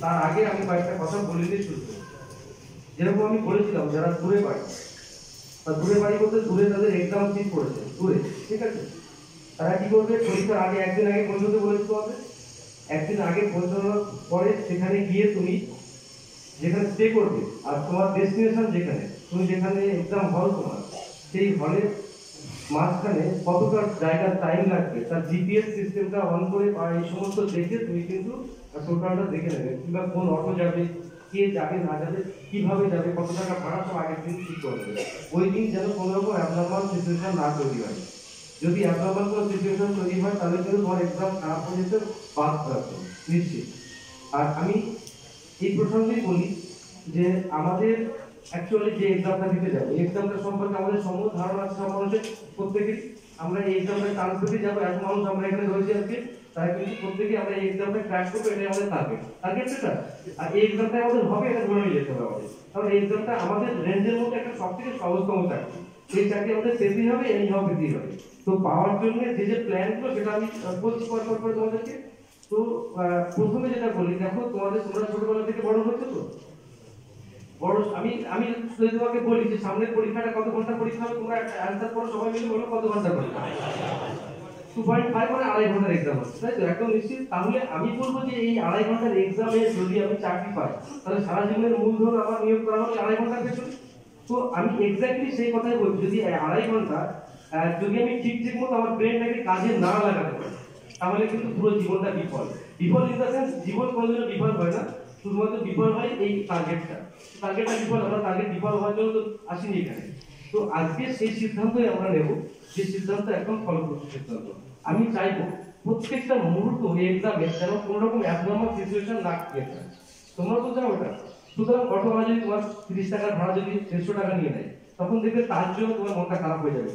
তার আগে আমি কয়েকটা কথা বলে দিয়ে শুরু করব। যেরকম আমি বলেছিলাম, যারা দূরে বাড়ি বা দূরে বাড়ি বলতে দূরে তাদের এক্সাম ফিস পড়েছে দূরে, ঠিক আছে, তারা কি করবে, পরীক্ষার আগে একদিন আগে পৌঁছতে বলেছি তোমাদের। একদিন আগে পৌঁছানোর পরে সেখানে গিয়ে তুমি যেখানে স্টে করবে আর তোমার ডেস্টিনেশন যেখানে, তুমি যেখানে এক্সাম হল তোমার, সেই হলের মাঝখানে কতটা জায়গার টাইম লাগবে তার জিপিএস সিস্টেমটা অন করে বা এই সমস্ত দেখে তুমি কিন্তু টোটালটা দেখে নেবে। কিংবা কোন অটো যাবে, কে যাবে না যাবে, কিভাবে যাবে, কত টাকা ভাড়া, সব আগের দিন ঠিক করে দেবে। ওই দিন যেন কোনো রকম অ্যাবনর্মাল সিচুয়েশন না তৈরি হয়। যদি অ্যাবনর্মাল কোনো সিচুয়েশন তৈরি হয় তাহলে কিন্তু তোমার এক্সাম খারাপ হয়ে যেতে বাধ্য আছে নিশ্চিত। আর আমি এই প্রসঙ্গেই বলি যে আমাদের অ্যাকচুয়ালি যে এক্সামটা দিতে যাবো, এই এক্সামটা সম্পর্কে আমাদের সম্পূর্ণ ধারণা আছে সব মানুষের, প্রত্যেকেই। আমরা এই এক্সামটা চান্স পেতে যাবো, এত মানুষ আমরা এখানে রয়েছি আজকে, তাই কিন্তু প্রত্যেকেই আমরা এই এক্সামটা ক্র্যাশ করবো, এটাই আমাদের টার্গেট সেটা। আর এই এক্সামটা আমাদের হবে, এটা ধরে নিয়ে যেতে হবে আমাদের, কারণ এই এক্সামটা আমাদের রেঞ্জের মধ্যে একটা সব থেকে সহজতম চাকরি। এই চাকরি আমাদের পেতেই হবে, এই হবে পেতেই হবে। তো পাওয়ার জন্য যে যে প্ল্যানগুলো সেটা আমি বলছি পর পর তোমাদেরকে। তো প্রথমে যেটা বলি, দেখো তোমরা ছোটবেলা থেকে বড় হয়েছো তো, বড় আমি আমি যদি তোমাকে বলি যে সামনের পরীক্ষাটা কত ঘন্টা পরীক্ষা হবে, তোমরা একটা অ্যানসার করো, সবাই মিলে বলো কত ঘন্টা পরীক্ষা। 2.5 মানে 2.5 ঘন্টার এক্সাম আছে, তাই তো? একদম নিশ্চিত। তাহলে আমি বলবো যে এই 2.5 ঘন্টার এক্সামে যদি আমি চাকরি পাই, তাহলে সারা জীবনের মূলধন আমার নিয়োগ করা হবে 2.5 ঘন্টার পেছনে। তো আমি এক্স্যাক্টলি সেই কথাই বলছি, যদি 2.5 ঘন্টা যদি আমি ঠিক মতো আমার ব্রেনটাকে কাজে না লাগাতে পারি, তাহলে কিন্তু পুরো জীবনটা বিফল। বিফল ইন দ্য সেন্স, জীবন কোনোদিনও বিফল হয় না, শুধুমাত্র বিফল হয় এই টার্গেটটা বিফল। আমরা টার্গেট বিফল হওয়ার জন্য তো আসিনি এখানে। তো আজকে সেই সিদ্ধান্তই আমরা নেব, যে সিদ্ধান্ত একদম ফলপ্রসূ সিদ্ধান্ত। আমি চাইবো প্রত্যেকটা মুহূর্ত এই এক্সামে যেন কোনো রকম অ্যাবনর্মাল সিচুয়েশন না ক্রিয়েট হয়। তোমরা তো চাও ওটা। সুতরাং অটোওয়ালা যদি তোমার 30 টাকার ভাড়া যদি 150 টাকা নিয়ে নেয়, তখন দেখবে তার জন্য তোমার মনটা খারাপ হয়ে যাবে,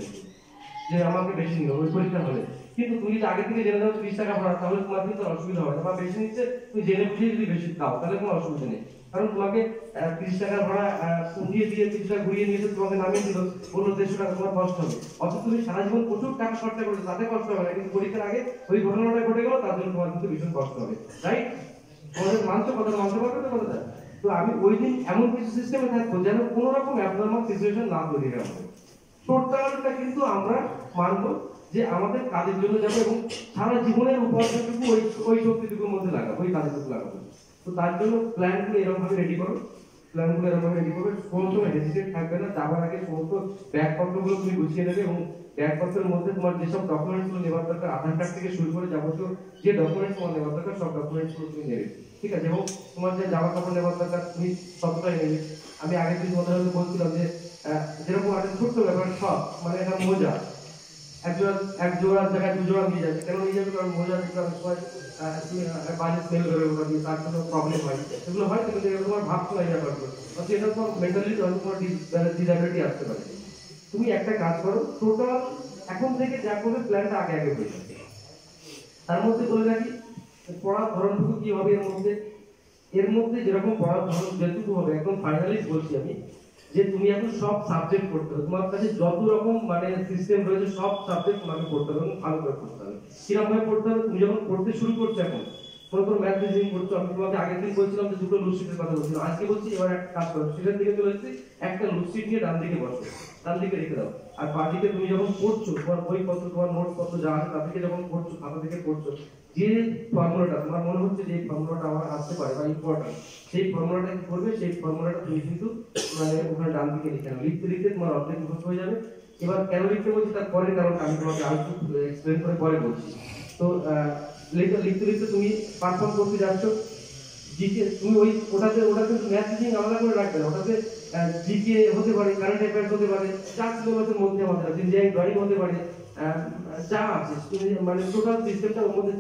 যে আমাকে বেশি নিল ওই পরীক্ষা হলে। কিন্তু তুমি যদি আগে থেকে জেনে দাও 30 টাকা ভাড়া, তাহলে তোমার কিন্তু অসুবিধা হবে না। বা বেশি নিচ্ছে, তুমি জেনে বুঝে যদি বেশি দাও তাহলে কোনো অসুবিধা নেই। কারণ তোমাকে 30 টাকার ভাড়া উঠিয়ে দিয়ে 30 টাকা ঘুরিয়ে নিয়ে এসে তোমাকে নামিয়ে দিল, বললো 150 টাকা, তোমার কষ্ট হবে। অথচ তুমি সারা জীবন প্রচুর টাকা খরচা করছো, তাতে কষ্ট হবে না, কিন্তু পরীক্ষার আগে ওই ঘটনাটা ঘটে গেল, তার জন্য তোমার কিন্তু ভীষণ কষ্ট হবে, রাইট? তোমাদের মানছো কথা, মানতে পারবে তো কথাটা? তো আমি ওই দিন এমন কিছু সিস্টেমে থাকবো যেন কোনো রকম অ্যাবনর্মাল সিচুয়েশন না তৈরি হয়। টোটালটা কিন্তু আমরা মানবো যে আমাদের কাজের জন্য যাবো, এবং সারা জীবনের উপার্জনটুকু ওই শক্তিটুকুর মধ্যে লাগাবো, ওই কাজটুকু লাগাবো। তো তার জন্য প্ল্যানগুলো এরকম ভাবে রেডি করো, কোনো সময় হেজিটেট থাকবে না। যাওয়ার আগে সমস্ত ব্যাগপত্রগুলো তুমি গুছিয়ে নেবে, এবং ব্যাগপত্রের মধ্যে তোমার যেসব ডকুমেন্টসগুলো নেওয়ার দরকার, আধার কার্ড থেকে শুরু করে যাবতীয় যে ডকুমেন্টস তোমার নেওয়ার দরকার, সব ডকুমেন্টসগুলো তুমি নেবে, ঠিক আছে? এবং তোমার যে জামা কাপড় নেওয়ার দরকার তুমি সবটাই নেবে। আমি আগের দিন তোমাদের হয়তো বলছিলাম যে যেরকম একটা ছোট্ট ব্যাপার, সব মানে একটা মোজা এক জোড়ার জায়গায় 2 জোড়া নিয়ে যাবে। কেন নিয়ে যাবে? কারণ মোজা বাজে স্মেল করে, ওটা দিয়ে তার জন্য প্রবলেম হয়, এগুলো হয়। কিন্তু তোমার ভাবতে হয় ব্যাপারগুলো, অথচ এটা তোমার মেন্টালি তোমার ডিসএবিলিটি আসতে পারে। তুমি একটা কাজ করো, টোটাল এখন থেকে যা করবে প্ল্যানটা আগে হয়ে যাবে। তার মধ্যে বলে রাখি পড়ার ধরনটুকু কি হবে। এর মধ্যে যেরকম পড়ার ধরন যেটুকু হবে, একদম ফাইনালি বলছি আমি, যে তুমি এখন সব সাবজেক্ট পড়তে হবে। তোমার কাছে যত রকম মানে সিস্টেম রয়েছে, সব সাবজেক্ট তোমাকে পড়তে হবে, ভালো করে পড়তে হবে। কিরকম ভাবে পড়তে হবে? তুমি যখন পড়তে শুরু করছো, এখন কোনো ম্যাথ রিজনিং করছো, আমি তোমাকে আগের দিন বলছিলাম যে 2টো লুসিটের কথা বলছিলাম, আজকে বলছি এবার একটা কাজ করো, সেটার দিকে চলে এসেছি, একটা লুসিট নিয়ে ডান দিকে বসো, ডান দিকে রেখে দাও। আর বাকিতে তুমি যখন পড়ছো, তোমার বইপত্র, তোমার নোটপত্র যা আছে তার থেকে যখন পড়ছো, খাতা থেকে পড়ছো, যে ফর্মুলাটা তোমার মনে হচ্ছে যে এই ফর্মুলাটা আমার আসতে পারে বা ইম্পর্টেন্ট, সেই ফর্মুলাটা কি করবে, সেই ফর্মুলাটা তুমি কিন্তু মানে ওখানে ডান দিকে লিখে নাও। লিখতে তোমার অর্ধেক মুখস্থ হয়ে যাবে। এবার কেন লিখতে বলছি তার পরে কারণ আমি তোমাকে আর একটু এক্সপ্লেন করে পরে বলছি। তো লিখতে তুমি পারফর্ম করতে যাচ্ছ, জিকে তুমি ওটাতে ম্যাথ রিজনিং আলাদা করে রাখবে না। ওটাতে জিকে হতে পারে, কারেন্ট অ্যাফেয়ার্স হতে পারে, যা সিলেবাসের মধ্যে আমাদের আছে, ইঞ্জিনিয়ারিং ড্রয়িং হতে পারে, যা আছে মানে টোটাল সিস্টেমটা ওর মধ্যে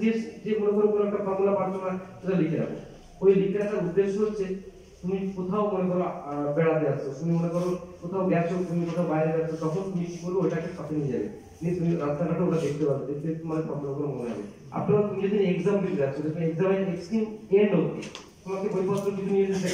যে মনে করো কোনো একটা ফর্মুলা পারছো না, সেটা লিখে রাখো। ওই লিখে রাখার উদ্দেশ্য হচ্ছে তুমি কোথাও মনে করো বেড়াতে আসছো, তুমি মনে করো কোথাও গেছো, তুমি কোথাও বাইরে যাচ্ছো, তখন তুমি কি করবো, ওটাকে সাথে নিয়ে যাবে, নিয়ে তুমি রাস্তাঘাটে ওটা দেখতে পাবে, দেখতে মানে ফর্মুলাগুলো মনে হবে। আপনারা তুমি যদি এক্সাম দিতে যাচ্ছ, তুমি এক্সামের এক্সট্রিম এন্ড অবধি তোমাকে বইপত্র কিছু নিয়ে যেতে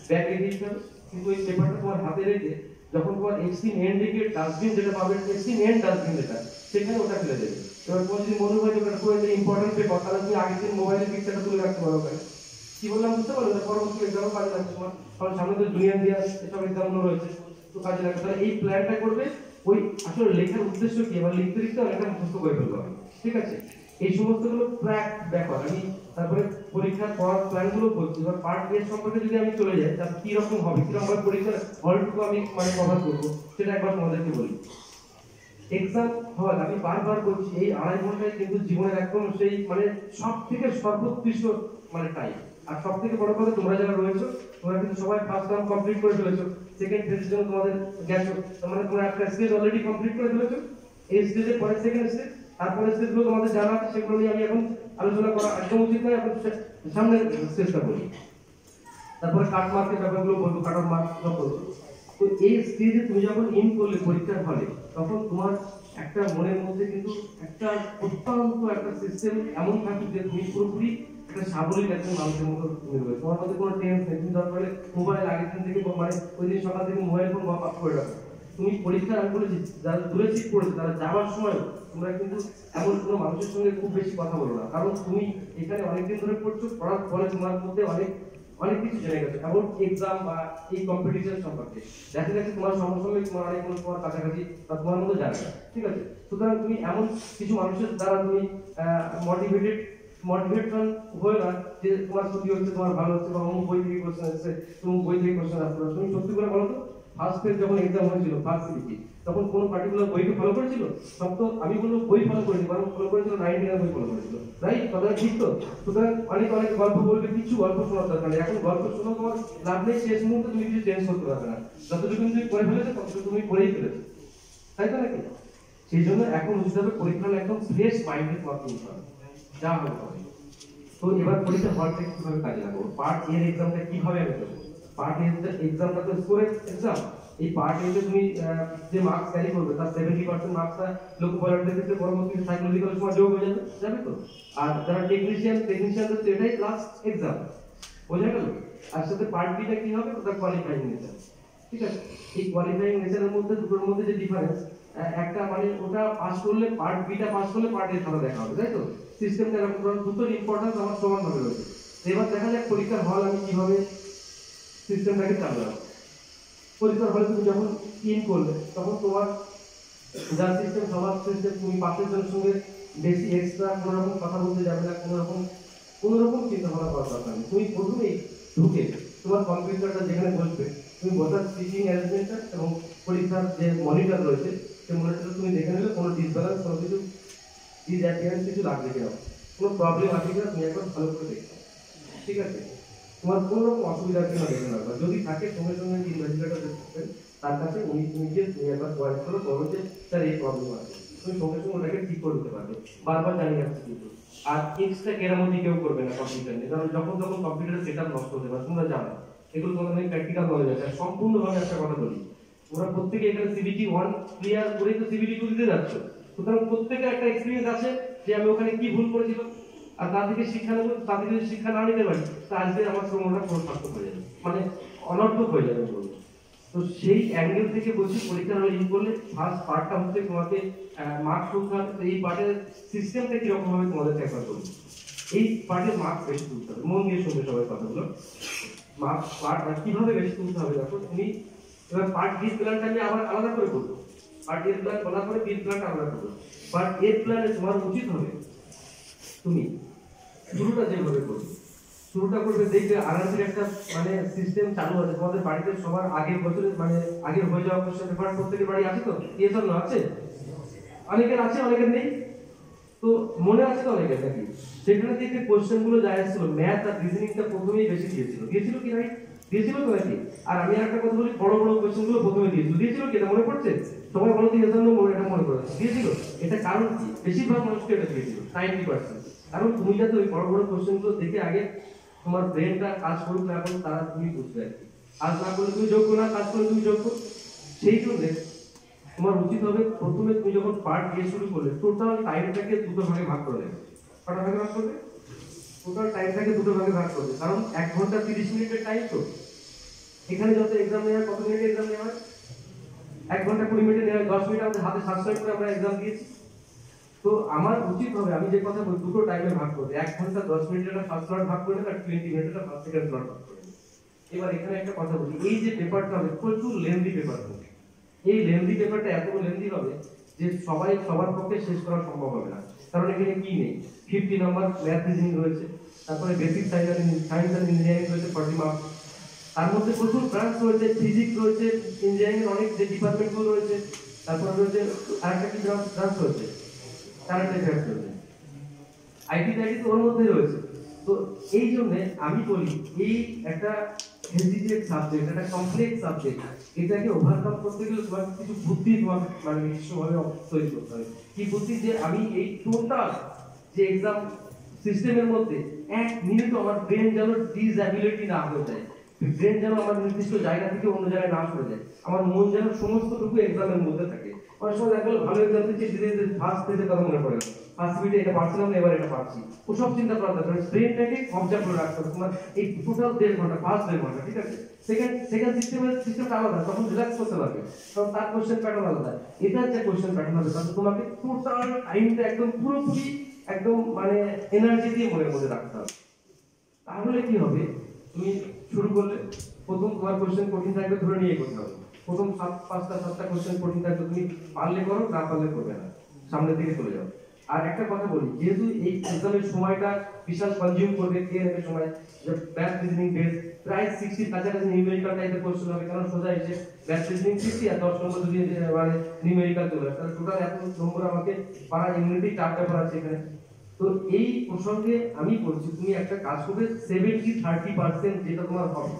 ব্যাগ রেখে দিতে হবে, কিন্তু ওই পেপারটা তোমার হাতে রেখে যখন তোমার এক্সট্রিম এন্ড দিকে ডাস্টবিন যেটা পাবে, এক্সট্রিম এন্ড ডাস্টবিন যেটা, সেখানে ওটা ফেলে দেবে। এবার তোমার যদি মনে হয় যে ওটা খুব ইম্পর্টেন্ট পেপার, তাহলে তুমি আগের দিন মোবাইলের পিকচারটা তুলে রাখতে পারো ওখানে, কি বললাম বুঝতে পারলো? পরবর্তী এক্সামও কাজে লাগবে তোমার, কারণ সামনে তো জুনিয়র ইয়ার এসব এক্সামগুলো রয়েছে, তো কাজে লাগবে। তাহলে এই প্ল্যানটা করবে, ওই আসলে লেখার উদ্দেশ্য কি, এবার লিখতে লিখতে অনেকটা মুখস্থ করে ফেলতে হবে, ঠিক আছে? এই সমস্তগুলো ট্র্যাক ব্যাপার। আমি তারপরে পরীক্ষার পড়ার প্ল্যানগুলো বলছি। এবার পার্ট এর সম্পর্কে যদি আমি চলে যাই, তাহলে কি রকম হবে, কিরকম ভাবে পরীক্ষার হলটুকু আমি মানে কভার করবো, সেটা একবার তোমাদেরকে বলি। এক্সাম হল, আমি বারবার বলছি, এই 2.5 ঘন্টায় কিন্তু জীবনের একদম সেই মানে সব থেকে সর্বোৎকৃষ্ট মানে টাইম। আর সব থেকে বড় কথা, তোমরা যারা রয়েছো, তোমরা কিন্তু সবাই ফার্স্ট টার্ম কমপ্লিট করে ফেলেছো, সেকেন্ড ফেজের জন্য তোমাদের গেছো, মানে তোমরা একটা স্টেজ অলরেডি কমপ্লিট করে ফেলেছো। এই স্টেজের পরে সেকেন্ড স্টেজ, তারপরে স্টেজগুলো তোমাদের জানা আছে, সেগুলো নিয়ে আমি এখন আলোচনা করা একদম উচিত নয়। এখন সামনের স্টেজটা বলি, তারপরে কাট মার্কের ব্যাপারগুলো বলবো, কাট অফ মার্ক সব বলবো। তো এই স্টেজে তুমি যখন ইন করলে পরীক্ষার হলে, তখন তোমার একটা মনের মধ্যে কিন্তু একটা অত্যন্ত একটা সিস্টেম এমন থাকবে যে তুমি পুরোপুরি একটা সাবলীল একজন মানুষের মতো তুমি রয়েছে। তোমার মধ্যে কোনো টেনশন নেই, তুমি দরকার হলে মোবাইল আগের দিন থেকে মানে ওই দিন সকাল থেকে মোবাইল ফোন অফ করে রাখো। তুমি পরীক্ষার আমি বলেছি, যারা দূরে সিট পড়েছে তারা যাওয়ার সময় তোমরা কিন্তু এমন কোনো মানুষের সঙ্গে খুব বেশি কথা বলো না, কারণ তুমি এখানে অনেকদিন ধরে পড়ছো, পড়ার ফলে তোমার মধ্যে অনেক অনেক কিছু জেনে গেছে, এবং এক্সাম বা এই কম্পিটিশন সম্পর্কে দেখা গেছে তোমার সমসাময়িক তোমার অনেক কোনো তোমার কাছাকাছি বা তোমার মধ্যে জানে না, ঠিক আছে? সুতরাং তুমি এমন কিছু মানুষের দ্বারা তুমি মোটিভেশন হয়ে না যে তোমার ছুটি হচ্ছে, তোমার ভালো হচ্ছে, বা অমুক বই থেকে কোশ্চেন আসছে, তুমি বই থেকে কোশ্চেন আসছে। তুমি সত্যি করে বলো তো, ফার্স্ট ফেজ যখন এক্সাম হয়েছিল ফার্স্ট সিরিজে, তখন কোন পার্টিকুলার বইকে ফলো করেছিল? সব তো আমি বলবো বই ফলো করেনি, বরং ফলো করেছিল 99 বই ফলো করেছিল, রাইট? কথাটা ঠিক তো? সুতরাং অনেক অনেক গল্প বলবে, কিছু গল্প শোনার দরকার নেই। এখন গল্প শোনা তোমার লাভ নেই, শেষ মুহূর্তে তুমি কিছু চেঞ্জ করতে পারবে না। যতটুকু তুমি পড়ে ফেলেছো ততটুকু তুমি পড়েই ফেলেছো, তাই তো নাকি? সেই জন্য এখন উচিত হবে পরীক্ষা একদম ফ্রেশ মাইন্ডে তোমার করতে হবে, যা হবে। তো এবার পরীক্ষা হলটা কিভাবে কাজে লাগাবো, পার্ট এর এক্সামটা কিভাবে আমি দেবো? পার্ট এর এক্সামটা তো স্কোরেজ এক্সাম। এই পার্ট এতে তুমি যে মার্কস ক্যারি করবে তার 70% মার্কসটা লোকো পয়েন্টের ক্ষেত্রে পরবর্তী সাইকোলজিক্যাল সময় যোগ হয়ে যাবে, যাবে তো? আর যারা টেকনিশিয়ানদের তো এটাই লাস্ট এক্সাম, বোঝা গেল? আর সাথে পার্ট বিটা কি হবে, ওটা কোয়ালিফাইং নেচার, ঠিক আছে? এই কোয়ালিফাইং নেচারের মধ্যে দুটোর মধ্যে যে ডিফারেন্স, একটা মানে ওটা পাস করলে পার্ট বিটা পাস করলে পার্ট এর খাতা দেখা হবে, তাই তো? সিস্টেমটা এরকম, দুটোর ইম্পর্টেন্স আমার সমানভাবে রয়েছে। এবার দেখা যাক পরীক্ষার হল আমি কিভাবে সিস্টেমটাকে চালালাম। পরীক্ষার হলে তুমি যখন ইন করলে, তখন তোমার যার সিস্টেম সবার সিস্টেম, তুমি পাশের জনের সঙ্গে বেশি এক্সট্রা কোনো রকম কথা বলতে যাবে না, কোনো রকম চিন্তা ভাবনা করার দরকার নেই। তুমি প্রথমেই ঢুকে তোমার কম্পিউটারটা যেখানে বসবে, তুমি বসার সিটিং অ্যারেঞ্জমেন্টটা এবং পরীক্ষার যে মনিটর রয়েছে, সেই মনিটর তুমি দেখে নেবে কোনো ডিসব্যালেন্স, কোনো কিছু ডিসঅ্যাপিয়ারেন্স কিছু লাগবে কিনা, কোনো প্রবলেম আছে কিনা তুমি একবার ভালো করে দেখো, ঠিক আছে? তোমার কোনো রকম অসুবিধা আছে কিনা দেখে নেবে, যদি থাকে সঙ্গে সঙ্গে ইনভেস্টিগেটর থাকবেন, তার কাছে উনি তুমি গিয়ে তুমি একবার কোয়ারি করে বলো যে স্যার এই প্রবলেম আছে, তুমি সঙ্গে সঙ্গে ওটাকে ঠিক করে দিতে পারবে, বারবার জানিয়ে রাখতে কিন্তু। আর এক্সট্রা কেরামতি কেউ করবে না কম্পিউটার নিয়ে, কারণ যখন তখন কম্পিউটার সেটআপ নষ্ট হতে পারে, তোমরা জানো এগুলো তোমাদের প্র্যাকটিক্যাল নলেজ আছে। সম্পূর্ণভাবে একটা কথা বলি, তোমরা প্রত্যেকে এখানে সিবিটি 1 ক্লিয়ার করেই তো সিবিটি 2 দিতে যাচ্ছ, সুতরাং প্রত্যেকের একটা এক্সপেরিয়েন্স আছে যে আমি ওখানে কি ভুল করেছিলাম, আর তার থেকে শিক্ষা নেবো। তার থেকে যদি শিক্ষা না নিতে পারি, তাহলে আমার শ্রমটা পুরো সার্থক হয়ে যাবে, মানে অনর্থক হয়ে যাবে বলবো। তো সেই অ্যাঙ্গেল থেকে বলছি, পরীক্ষার হলে ইন করলে ফার্স্ট পার্টটা হচ্ছে তোমাকে মার্কস তুলতে হবে। এই পার্টের সিস্টেমটা কিরকম ভাবে তোমাদেরকে একবার বলবো। এই পার্টের মার্কস বেশি তুলতে হবে, মন দিয়ে শুনবে সবাই কথাগুলো। মার্কস পার্ট কিভাবে বেশি তুলতে হবে দেখো তুমি। এবার পার্ট বি প্ল্যানটা আমি আবার আলাদা করে বলবো, পার্ট এর প্ল্যান বলার পরে বি প্ল্যানটা আলাদা করবো। পার্ট এর প্ল্যানে তোমার উচিত হবে তুমি শুরুটা যেভাবে করবে, শুরুটা করবে দেখবে আরআরবির একটা মানে সিস্টেম চালু আছে তোমাদের বাড়িতে। সবার আগের বছরে মানে আগের হয়ে যাওয়া কোশ্চেন পেপার প্রত্যেকের বাড়ি আছে তো, এসব না আছে, অনেকের আছে অনেকের নেই, তো মনে আছে তো অনেকের নাকি? সেখানে থেকে কোশ্চেন গুলো যা এসেছিল, ম্যাথ আর রিজনিংটা প্রথমেই বেশি দিয়েছিল কি ভাই? দিয়েছিল তো নাকি? আর আমি একটা কথা বলি, বড় বড় কোশ্চেন গুলো প্রথমে দিয়েছিল কি, এটা মনে পড়ছে? সবাই বলো তো, এর জন্য এটা মনে করে দিয়েছিল। এটা কারণ কি? বেশিরভাগ মানুষকে এটা দিয়েছিল 90%। কারণ তুমি যাতে ওই বড় বড় কোশ্চেন গুলো দেখে আগে তোমার ব্রেনটা কাজ করুক না করুক, তারা তুমি বুঝবে আর কি। কাজ না করলে তুমি যোগ্য না, কাজ করলে তুমি যোগ্য। সেই জন্য তোমার উচিত হবে প্রথমে তুমি যখন পার্ট দিয়ে শুরু করলে, টোটাল টাইমটাকে দুটো ভাগে ভাগ করে দেবে। কটা ভাগে ভাগ করবে? টোটাল টাইমটাকে দুটো ভাগে ভাগ করবে, কারণ 1 ঘন্টা 30 মিনিটের টাইম তো। এখানে যত এক্সাম নেওয়া, কত মিনিটে এক্সাম নেওয়া হয়? 1 ঘন্টা 20 মিনিটে নেওয়া, 10 মিনিট আমাদের হাতে সাবস্ক্রাইব করে আমরা এক্সাম দিয়েছি। তো তো আমার উচিত হবে আমি যে কথা বলি দুটো টাইমে ভাগ করবে, 1 ঘন্টা 10 মিনিটের একটা ফার্স্ট স্লট ভাগ করে আর 20 মিনিটের একটা ফার্স্ট সেকেন্ড স্লট ভাগ করে। এবার এখানে একটা কথা বলি, এই যে পেপারটা হবে প্রচুর লেন্দি পেপার হবে। এই লেন্দি পেপারটা এত লেন্দি হবে যে সবার পক্ষে শেষ করা সম্ভব হবে না। কারণ এখানে কি নেই, 50 নাম্বার ম্যাথ রিজনিং রয়েছে, তারপরে বেসিক সায়েন্স এন্ড ইঞ্জিনিয়ারিং রয়েছে 40 মার্কস, তার মধ্যে প্রচুর ব্রাঞ্চ রয়েছে, ফিজিক্স রয়েছে, ইঞ্জিনিয়ারিং এর অনেক যে ডিপার্টমেন্টগুলো রয়েছে, তারপরে রয়েছে আরেকটা কি ব্রাঞ্চ রয়েছে কারেন্ট অ্যাফেয়ার্স রয়েছে, আইটি তো ওর মধ্যে রয়েছে। তো এই জন্য আমি বলি এই একটা হেজিটেড সাবজেক্ট, একটা কমপ্লেক্স সাবজেক্ট, এটাকে ওভারকাম করতে গেলে তোমার কিছু বুদ্ধি তোমার মানে নিশ্চয়ভাবে তৈরি করতে হবে। কি বুদ্ধি, যে আমি এই টোটাল যে এক্সাম সিস্টেমের মধ্যে 1 মিনিট আমার ব্রেন যেন ডিসঅ্যাবিলিটি না হয়ে যায়, ব্রেন যেন আমার নির্দিষ্ট জায়গা থেকে অন্য জায়গায় না সরে যায়, আমার মন যেন সমস্তটুকু এক্সামের মধ্যে থাকে। অনেক সময় দেখা গেল ভালো এক্সাম দিচ্ছি, ধীরে ধীরে ফার্স্ট পেজে কথা মনে পড়ে গেল, ফার্স্ট মিনিটে এটা পারছিলাম না, এবার এটা পারছি। ওসব চিন্তা করা দরকার, ব্রেনটাকে কবজা করে রাখতে হবে তোমার এই টোটাল 1.5 ঘন্টা, ফার্স্ট 1.5 ঘন্টা, ঠিক আছে। সেকেন্ড সিস্টেমটা আলাদা, তখন রিল্যাক্স করতে পারবে, কারণ তার কোশ্চেন প্যাটার্ন আলাদা। এটার যে কোশ্চেন প্যাটার্ন হবে তাতে তোমাকে টোটাল টাইমটা একদম পুরোপুরি একদম মানে এনার্জি দিয়ে মনের মধ্যে রাখতে হবে। তাহলে কি হবে, তুমি শুরু করলে প্রথম তোমার কোশ্চেন কঠিন থাকবে, ধরে নিয়ে করতে হবে। প্রথম 5টা 7টা কোশ্চেন কঠিন থাকবে, তুমি পারলে করো, না পারলে করবে না, সামনের দিকে চলে যাও। আর একটা কথা বলি, যেহেতু এই এক্সামের সময়টা বিশাল কনজিউম করবে, কে নেবে সময়, যে ব্যাথ রিজনিং বেস প্রায় 60 কাছাকাছি নিউমেরিক্যাল টাইপের কোশ্চেন হবে, কারণ সোজা এসে ব্যাথ রিজনিং 60 আর 10 নম্বর যদি মানে নিউমেরিক্যাল চলে আসে, তাহলে টোটাল এত নম্বর আমাকে পারা, ইউনিটি 4 পেপার আছে এখানে। তো এই প্রসঙ্গে আমি বলছি, তুমি একটা কাজ করবে 70-30% যেটা তোমার হবে,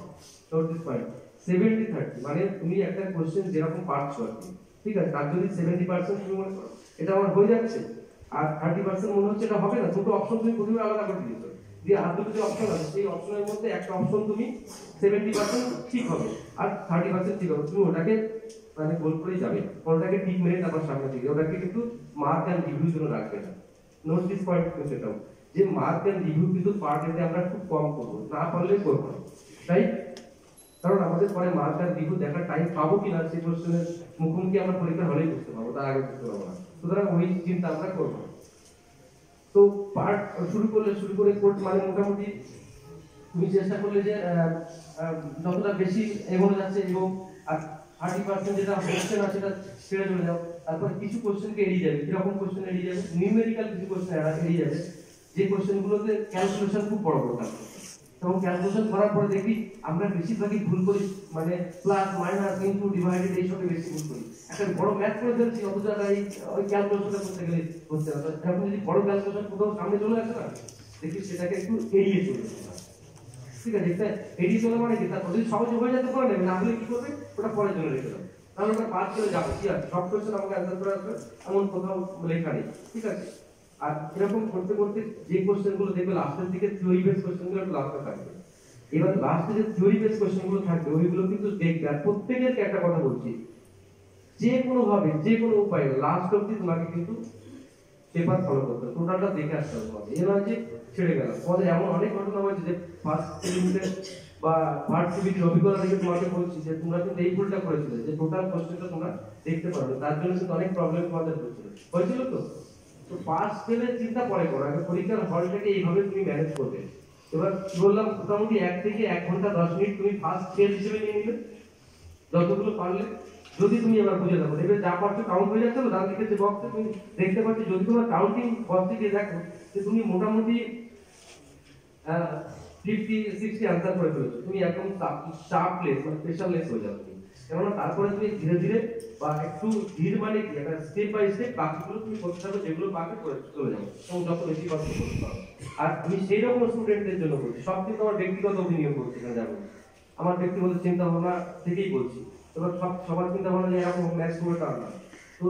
নোট দিস পয়েন্ট, 70-30 মানে তুমি একটা কোশ্চেন যেরকম পারছো আর কি, ঠিক আছে, তার যদি 70% তুমি মনে করো এটা আমার হয়ে যাচ্ছে, আর 30% মনে হচ্ছে এটা হবে না, দুটো অপশন তুমি প্রথমে আলাদা করে দিয়েছো, দিয়ে আর দুটো যে অপশন আছে সেই অপশনের মধ্যে একটা অপশন তুমি 70% ঠিক হবে আর 30% ঠিক হবে, তুমি ওটাকে মানে গোল করেই যাবে, ওটাকে ঠিক মেরে তারপর সামনে দিকে, ওটাকে কিন্তু মার্ক এন্ড রিভিউর জন্য রাখবে না। নোট দিস পয়েন্ট, সেটাও যে মার্ক এন্ড রিভিউ কিন্তু পার্ট এতে আমরা খুব কম করব, না পারলে করব না, রাইট? কারণ আমাদের পরে মার্ক এন্ড রিভিউ দেখার টাইম পাবো কিনা সেই কোশ্চেনের মুখোমুখি আমরা পরীক্ষার হলেই বুঝতে পারবো, তার আগে বুঝতে পারবো না, সুতরাং ওই চিন্তা আমরা করবো। তো পার্ট শুরু করে কোর্স মানে মোটামুটি তুমি চেষ্টা করলে যে যতটা বেশি এগোনো যাচ্ছে এবং 30% যেটা হচ্ছে না সেটা ছেড়ে চলে যাও, তারপর কিছু কোশ্চেনকে এড়িয়ে যাবে। কিরকম কোশ্চেন এড়িয়ে যাবে, নিউমেরিক্যাল কিছু কোশ্চেন এড়িয়ে যাবে, যে কোশ্চেনগুলোতে ক্যালকুলেশন খুব বড় বড় থাকবে, এবং ক্যালকুলেশন করার পরে দেখি আমরা বেশিরভাগই ভুল করি, মানে প্লাস মাইনাস ইনটু ডিভাইডেড এইসবে বেশি ভুল করি। একটা বড় ম্যাথ করে ফেলছি, অথচ ওই ক্যালকুলেশনটা করতে গেলে হচ্ছে না। এখন যদি বড় ক্যালকুলেশন কোথাও সামনে চলে আসে না, দেখি সেটাকে একটু এড়িয়ে চলে যাবে, ঠিক আছে। এটা এড়িয়ে চলে মানে কি, তারপর যদি সহজ হয়ে যেতে পারে না, হলে কি করবে, ওটা পরের জন্য রেখে দেবে, তাহলে ওটা বাদ চলে যাবে, কি আছে সব কোশ্চেন আমাকে অ্যান্সার করে আসবে এমন কোথাও লেখা নেই, ঠিক আছে। আর এরকম করতে করতে যে কোশ্চেনগুলো দেখবে লাস্টের দিকে থিওরি বেস কোশ্চেনগুলো একটু লাস্টে থাকবে, এবার লাস্টে যে থিওরি বেস কোশ্চেনগুলো থাকবে ওইগুলো কিন্তু দেখবে। আর প্রত্যেকের একটা কথা বলছি, যে কোনো ভাবে যে কোনো উপায়ে লাস্ট অবধি তোমাকে কিন্তু পেপার ফলো করতে হবে, টোটালটা দেখে আসতে হবে, এ নয় যে ছেড়ে গেল। পরে এমন অনেক ঘটনা হয়েছে যে ফার্স্ট সেমিস্টারে বা ফার্স্ট সেমিস্টারের অভিজ্ঞতা থেকে তোমাকে বলছি যে তোমরা কিন্তু এই ভুলটা করেছিলে, যে টোটাল কোশ্চেনটা তোমরা দেখতে পারবে, তার জন্য কিন্তু অনেক প্রবলেম তোমাদের হয়েছিল। তো তো পাস ফেলের চিন্তা পরে করো, আগে পরীক্ষার হলটাকে এইভাবে তুমি ম্যানেজ করবে। এবার বললাম মোটামুটি 1 থেকে 1 ঘন্টা 10 মিনিট তুমি ফার্স্ট ফেল হিসেবে নিয়ে নিবে, যতগুলো পারলে। যদি তুমি এবার বুঝে যাবো, এবার যা পারছো কাউন্ট হয়ে যাচ্ছে, ডান দিকে যে বক্সে তুমি দেখতে পাচ্ছ, যদি তোমার কাউন্টিং বক্সে গিয়ে দেখো যে তুমি মোটামুটি 50-60 আনসার করে ফেলেছো, তুমি একদম চাপলেস মানে প্রেশারলেস হয়ে যাবে তুমি। কেননা তারপরে তুমি ধীরে ধীরে বা একটু ধীর মানে কি একটা স্টেপ বাই স্টেপ বাকিগুলো তুমি করতে থাকো, যেগুলো পারবে করে চলে যাবে, এবং যত বেশি পারবে করতে পারো। আর আমি সেই রকম স্টুডেন্টদের জন্য বলছি, সব কিন্তু আমার ব্যক্তিগত অভিনিয়ম বলছি এখানে, যাবো আমার ব্যক্তিগত চিন্তা ভাবনা থেকেই বলছি। এবার সবার চিন্তা ভাবনা যে এরকম ম্যাথস করে তা না। তো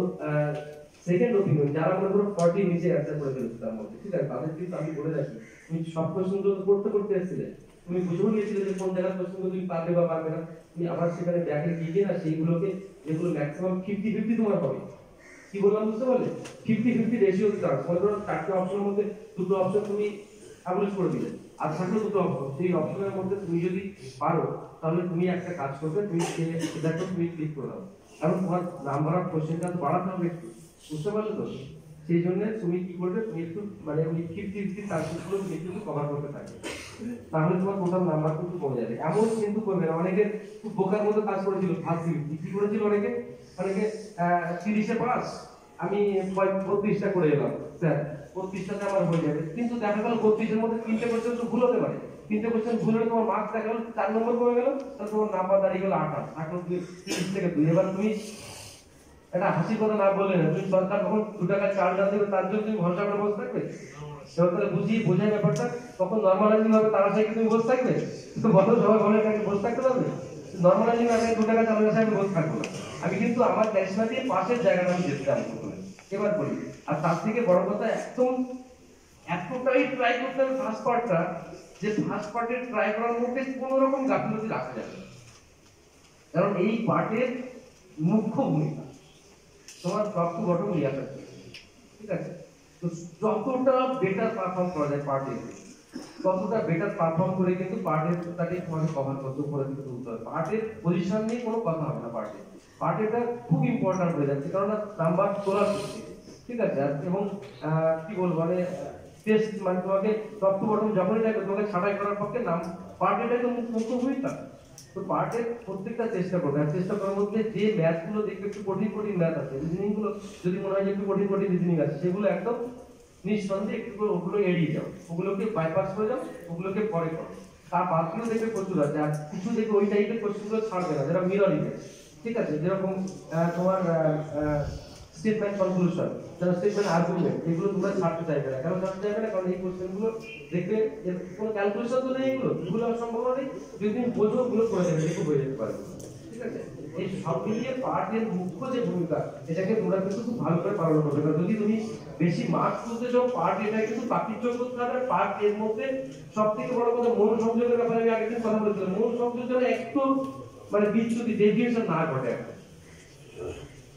সেকেন্ড ওপিনিয়ন, যারা মনে করো 40 নিচে অ্যান্সার করে ফেলেছে তার মধ্যে, ঠিক আছে, তাদের কিন্তু আমি বলে রাখি, তুমি সব কোশ্চেনগুলো করতে করতে এসেছিলে, তুমি বুঝেও নিয়েছিলে যে কোন জায়গার কোশ্চেনগুলো তুমি পারবে বা পারবে না, তুমি আবার সেখানে ব্যাকে গিয়ে না সেইগুলোকে, যেগুলো ম্যাক্সিমাম 50-50 তোমার হবে, কি বললাম বুঝতে পারলে, 50-50 রেশিও দিতে হবে। মনে করো 4টে অপশনের মধ্যে 2টো অপশন তুমি অ্যাভয়েড করে দিলে, আর থাকলো 2টো অপশন, সেই অপশনের মধ্যে তুমি যদি পারো তাহলে তুমি একটা কাজ করবে, তুমি সেটাকে তুমি ক্লিক করে দাও, কারণ তোমার নাম্বার অফ কোশ্চেনটা তো বাড়াতে হবে একটু, বুঝতে পারলে তো। সেই জন্য তুমি কি করবে, তুমি একটু মানে ওই 50-50 কাজগুলো তুমি একটু কভার করতে থাকবে, তাহলে তোমার টোটাল নাম্বার কিন্তু কমে যাবে। এমন কিন্তু করবে না, অনেকে খুব বোকার মতো কাজ করেছিল, ফার্স্ট কি করেছিল অনেকে, অনেকে 30-এ পাস, আমি 32টা করে এলাম স্যার, 32টাতে আমার হয়ে যাবে, কিন্তু দেখা গেল 32-এর মধ্যে 3টে কোশ্চেন তো ভুল হতে পারে, 3টে কোশ্চেন ভুল হলে তোমার মার্কস দেখা গেল 4 নম্বর কমে গেল, তাহলে তোমার নাম্বার দাঁড়িয়ে গেল 28, এখন তুমি 30 থেকে 2। এবার তুমি এটা হাসির কথা না বললে না, তুমি সরকার তখন 2 টাকা চাল ডাল দেবে, তার জন্য তুমি ভরসা করে বসে থাকবে? সরকারে বোঝায় ব্যাপারটা, তখন নর্মালাইজিং হবে, তার আশায় কি তুমি বসে থাকবে? তো বলো সবাই বলে এটাকে বসে থাকতে পারবে? নর্মালাইজিং আমি 2 টাকা চালের আশায় আমি বসে থাকবো না, আমি কিন্তু আমার ক্যারিশমা দিয়ে পাশের জায়গাটা আমি যেতে চাবো। এবার বলি, আর তার থেকে বড় কথা একদম এতটাই ট্রাই করতে হবে ফার্স্ট পার্টটা, যে ফার্স্ট পার্টে ট্রাই করার মধ্যে কোনো রকম গাফিলতি রাখা যাবে না, কারণ এই পার্টের মুখ্য ভূমিকা তোমার টপ টু বটম ইয়াটা, ঠিক আছে? তো যতটা বেটার পারফর্ম করা যায় পার্টে, ততটা বেটার পারফর্ম করে কিন্তু পার্টেরটাকে তোমাকে কভার করতে উপরে দিকে তুলতে হবে। পার্টের পজিশন নিয়ে কোনো কথা হবে না, পার্টেটা খুব ইম্পর্টেন্ট হয়ে যাচ্ছে, কারণ নাম্বার তোলার ক্ষেত্রে, ঠিক আছে? এবং কি বলবো মানে টেস্ট মানে তোমাকে টপ টু বটম যখনই থাকবে তোমাকে ছাঁটাই করার পক্ষে নাম পার্টেটাই তো মুখ্য ভূমিকা। তো পার্টের প্রত্যেকটা চেষ্টা করবে, আর চেষ্টা করার মধ্যে যে ম্যাথগুলো দেখবে একটু কঠিন কঠিন ম্যাথ আছে, রিজনিং গুলো যদি মনে হয় যে একটু কঠিন কঠিন রিজনিং আছে, সেগুলো একদম নিঃসন্দেহে একটু করে ওগুলো এড়িয়ে যাও, ওগুলোকে বাইপাস করে যাও, ওগুলোকে পরে করো। তার বাদগুলো দেখবে প্রচুর আছে, আর কিছু দেখবে ওই টাইপের কোশ্চেনগুলো ছাড়বে না, যেটা মিররিং, ঠিক আছে? যেরকম তোমার স্টেটমেন্ট কনক্লুশন, যারা স্টেটমেন্ট আর্গুমেন্ট, এগুলো তোমরা ছাড়তে চাইবে না। কেন ছাড়তে চাইবে না? কারণ এই কোশ্চেনগুলো দেখবে এর কোনো ক্যালকুলেশন তো নেই, এগুলো সম্ভাবনা নেই, যদি তুমি বোঝো ওগুলো করে দেবে, দেখো হয়ে যেতে পারবে, ঠিক আছে? এই সব মিলিয়ে পার্টের মুখ্য যে ভূমিকা, এটাকে তোমরা কিন্তু খুব ভালো করে পালন করবে। কারণ যদি তুমি বেশি মার্কস তুলতে চাও, পার্ট এটা কিন্তু প্রাকৃতিক করতে হবে। পার্ট এর মধ্যে সব থেকে বড় কথা মন সংযোগের ব্যাপারে আমি আগের দিন কথা বলেছিলাম, মন সংযোগ যেন একটু মানে বিচ্যুতি ডেভিয়েশন না ঘটে,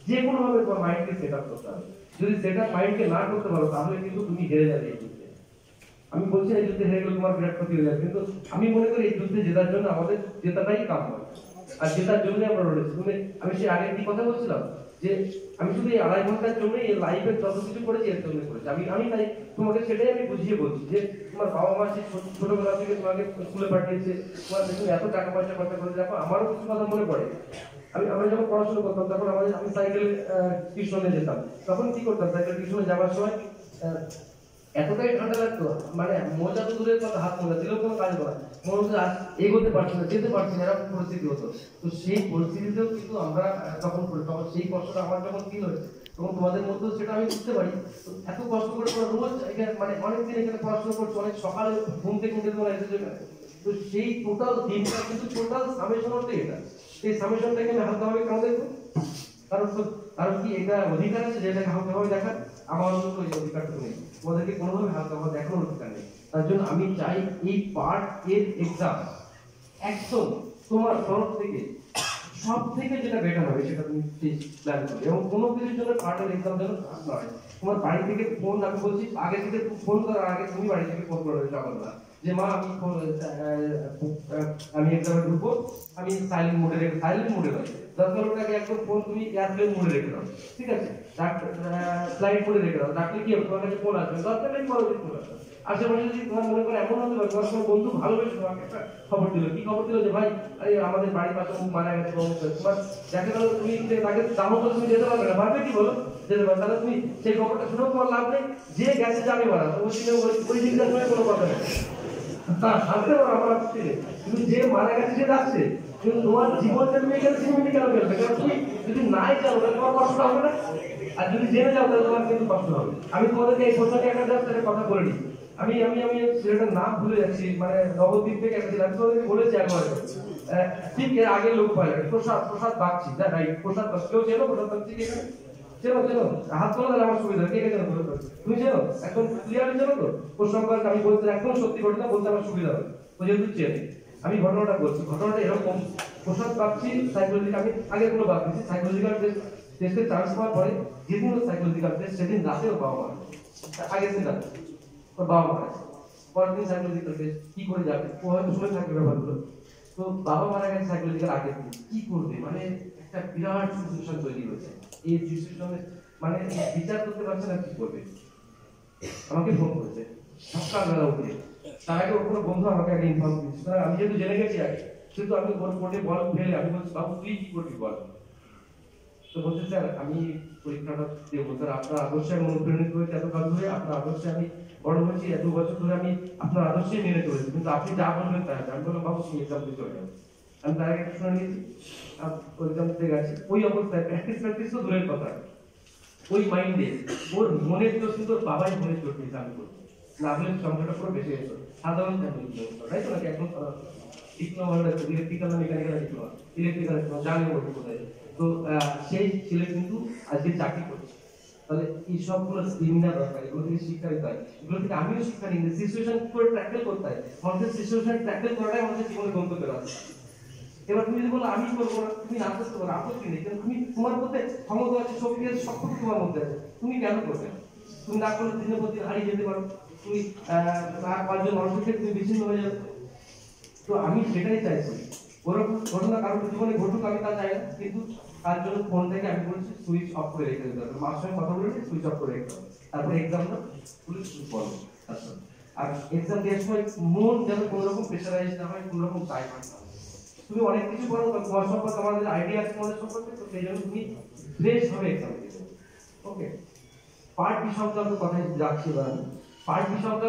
যে কোনো ভাবে তোমার মাইন্ডকে সেট আপ করতে হবে। যদি সেট আপ মাইন্ডকে না করতে পারো, তাহলে কিন্তু তুমি হেরে যাবে এই যুদ্ধে। আমি বলছি এই যুদ্ধে হেরে গেলে তোমার বিরাট ক্ষতি হয়ে যাবে, কিন্তু আমি মনে করি এই যুদ্ধে জেতার জন্য আমাদের জেতাটাই কাম হয়, আর জেতার জন্য আমরা লড়েছি। আমি সেই আগে কি কথা বলছিলাম, যে আমি শুধু এই 2.5 ঘন্টার জন্য এই লাইফে যত কিছু করেছি এর জন্য করেছি। আমি তাই তোমাকে সেটাই আমি বুঝিয়ে বলছি, যে তোমার বাবা মা সেই ছোটবেলা থেকে তোমাকে স্কুলে পাঠিয়েছে, তোমার তুমি এত টাকা পয়সা খরচা করে, দেখো আমারও কিছু কথা মনে পড়ে। আমরা যখন পড়াশোনা করতাম তখন আমি সাইকেলে টিউশনে যেতাম, তখন কি করতাম, সাইকেল টিউশনে যাওয়ার সময় এতটাই ঠান্ডা লাগতো, মানে মজা তো দূরের কথা, হাত মোজা দিলেও কোনো কাজ করা, মনে হচ্ছে এগোতে পারছি না, যেতে পারছি না, এরকম পরিস্থিতি হতো। তো সেই পরিস্থিতিতেও কিন্তু আমরা তখন সেই কষ্টটা আমার যখন ফিল হয়েছে, তখন তোমাদের মধ্যেও সেটা আমি বুঝতে পারি। তো এত কষ্ট করে তোমরা রোজ এখানে মানে অনেকদিন এখানে পড়াশোনা করছো, অনেক সকালে ঘুম থেকে উঠে তোমরা এসেছো এখানে, তো সেই টোটাল দিনটা কিন্তু টোটাল সামেশন হচ্ছে এটা। এই সামেশনটাকে আমি হালকাভাবে কেন দেখবো? কারণ কি এটা অধিকার আছে যেটাকে হালকাভাবে দেখার? আমার অন্তত এই অধিকারটা নেই, তোমাদেরকে কোনোভাবে হালকাভাবে দেখানোর অধিকার নেই। তার জন্য আমি চাই এই পার্ট এর এক্সাম একদম তোমার তরফ থেকে সব থেকে যেটা বেটার হবে সেটা তুমি প্ল্যান করবে, এবং কোনো কিছুর জন্য পার্টের এক্সাম যেন নয়। তোমার বাড়ি থেকে ফোন, আমি বলছি আগে থেকে ফোন করার আগে তুমি বাড়ি থেকে ফোন করবে সকালবেলা, যে মা আমি এক্সামে ঢুকবো, আমি সাইলেন্ট মোডে দাও, দরকার হলে একদম ফোন তুমি এয়ারপ্লেন মোডে রেখে দাও, ঠিক আছে? ফ্লাইট মোডে রেখে দাও, ডাক্তার কি হবে, তোমার কাছে ফোন আসবে, দরকার নেই বড় ফোন আসবে। আশেপাশে যদি তোমার মনে করে এমন হতে পারে তোমার কোনো বন্ধু ভালোবেসে তোমাকে একটা খবর দিল, কি খবর দিল, যে ভাই আরে আমাদের বাড়ির পাশে মারা গেছে, তোমার দেখা গেল তুমি তাকে দাম করে তুমি যেতে পারবে না, পারবে কি বলো? যেতে পারবে, তাহলে তুমি সেই খবরটা শুনেও তোমার লাভ নেই, যে গেছে যাবে মারা, ওই দিকটা শুনে কোনো কথা নেই, আসতে পারো আমার থেকে, তুমি যে মারা গেছে সে যাচ্ছে, কিন্তু তোমার জীবনটা তুমি এখানে সিনেমিটি কেন ফেলবে? কারণ তুমি যদি নাই যাও তাহলে তোমার কষ্ট হবে না, আর যদি জেনে যাও তাহলে তোমার কিন্তু কষ্ট হবে। আমি তোমাদেরকে এই প্রশ্নকে একটা জাস্ট একটা কথা বলে নিই, আমি সেটার নাম ভুলে যাচ্ছি, মানে নবদ্বীপ থেকে একটা ছিল, আমি তোমাদেরকে বলেছি একবার, ঠিক এর আগে লোক পাইলট প্রসাদ বাগচি, রাইট, প্রসাদ বাগচি, কেউ চেনো প্রসাদ বাগচি? চেনো হাত তোলা, তাহলে আমার সুবিধা, কে কে চেনো প্রসাদ বাগচি? তুমি চেনো? একদম ক্লিয়ারলি চেনো তো? প্রশ্ন সম্পর্কে আমি বলতে একদম সত্যি ঘটনা বলতে আমার সুবিধা হবে, ও যেহেতু চেনে। আমি ঘটনাটা বলছি, ঘটনাটা এরকম, প্রসাদ বাগচি সাইকোলজিক্যাল, আমি আগে কোনো বাদ দিচ্ছি, সাইকোলজিক্যাল টেস্টে চান্স পাওয়ার পরে যেদিন সাইকোলজিক্যাল টেস্ট, সেদিন রাতে ও বাবা মারা, আগের দিন রাতে ওর বাবা মারা, পরের দিন সাইকোলজিক্যাল টেস্ট, কি করে যাবে, ও হয়তো শুনে থাকবে ব্যাপারগুলো। তো বাবা মারা গেছে সাইকোলজিক্যাল আগের দিন, কি করবে, মানে একটা বিরাট সিচুয়েশন তৈরি হয়েছে। এই সিচুয়েশনে মানে বিচার করতে পারছে না, কি করবে? আমাকে ফোন করেছে সকালবেলা উঠে, তার আগে ওর কোনো বন্ধু আমাকে আগে ইনফর্ম দিচ্ছে, আমি যেহেতু জেনে গেছি আগে, কিন্তু আমি ওর কোর্টে বল ফেলে আমি বলছি, বাবু তুই কি করবি বল। তো বলছে, স্যার আমি পরীক্ষাটা দেবো স্যার, আপনার আদর্শে আমি অনুপ্রাণিত হয়েছি এত কাজ ধরে, আপনার আদর্শে আমি বড় হয়েছি, এত বছর ধরে আমি আপনার আদর্শে মেনে চলেছি, কিন্তু আপনি যা বলবেন তাই হবে। আমি বললাম, বাবু তুমি এক্সাম দিয়ে চলে যাবে। আমি তার আগে শুনে নিয়েছি, এক্সাম দিতে গেছি, ওই অবস্থায় প্র্যাকটিস তো দূরের কথা, ওই মাইন্ডে ওর মনের চোট কিন্তু ওর বাবাই মনের চোট নিয়েছে আমি করবো না, হলে সংখ্যাটা পুরো বেশি হয়েছে। সাধারণ ফ্যামিলি, তাই তো নাকি? একদম সাধারণ ডিপ্লোমা, ইলেকট্রিক্যাল না মেকানিক্যাল ডিপ্লোমা, ইলেকট্রিক্যাল ডিপ্লোমা, জানি ওটা কোথায়। তো সেই ছেলে কিন্তু আজকে চাকরি করছে। তাহলে এই সবগুলো সেমিনার দরকার, এগুলো থেকে শিক্ষা দিতে হয়, এগুলো থেকে আমিও শিক্ষা নিই, সিচুয়েশন করে ট্যাকেল করতে হয়। মানুষের সিচুয়েশন ট্যাকেল করাটাই আমাদের জীবনে গন্তব্য আছে। এবার তুমি যদি বলো আমি করবো না, তুমি না করতে পারো, আপত্তি নেই, কিন্তু তুমি তোমার মধ্যে ক্ষমতা আছে, শক্তি আছে, সব কিছু তোমার মধ্যে আছে, তুমি কেন করবে না? তুমি না করলে দিনের পর দিন হারিয়ে যেতে পারো, তুমি আর পাঁচজন মানুষের থেকে তুমি বিচ্ছিন্ন হয়ে যাবে। তো আমি সেটাই চাইছি, ওরকম ঘটনা কারোর জীবনে ঘটুক আমি তা চাই না, কিন্তু তার জন্য ফোনটাকে আমি বলছি সুইচ অফ করে রেখে দিতে হবে, মার সঙ্গে কথা বলে সুইচ অফ করে রেখে হবে, তারপরে এক্সামটা পুলিশ বলো। আচ্ছা, আর এক্সাম দেওয়ার সময় মন যেন কোনো রকম প্রেশারাইজ না হয়, কোনো রকম চাই না। তুমি অনেক কিছু করো, তোমার সম্পর্কে আমাদের আইডিয়া আছে তোমাদের সম্পর্কে, তো সেই জন্য তুমি ফ্রেশ ভাবে এক্সাম দিতে। ওকে, পার্ট বি সংক্রান্ত কথায় যাচ্ছি, পার্ট বি সংক্রান্ত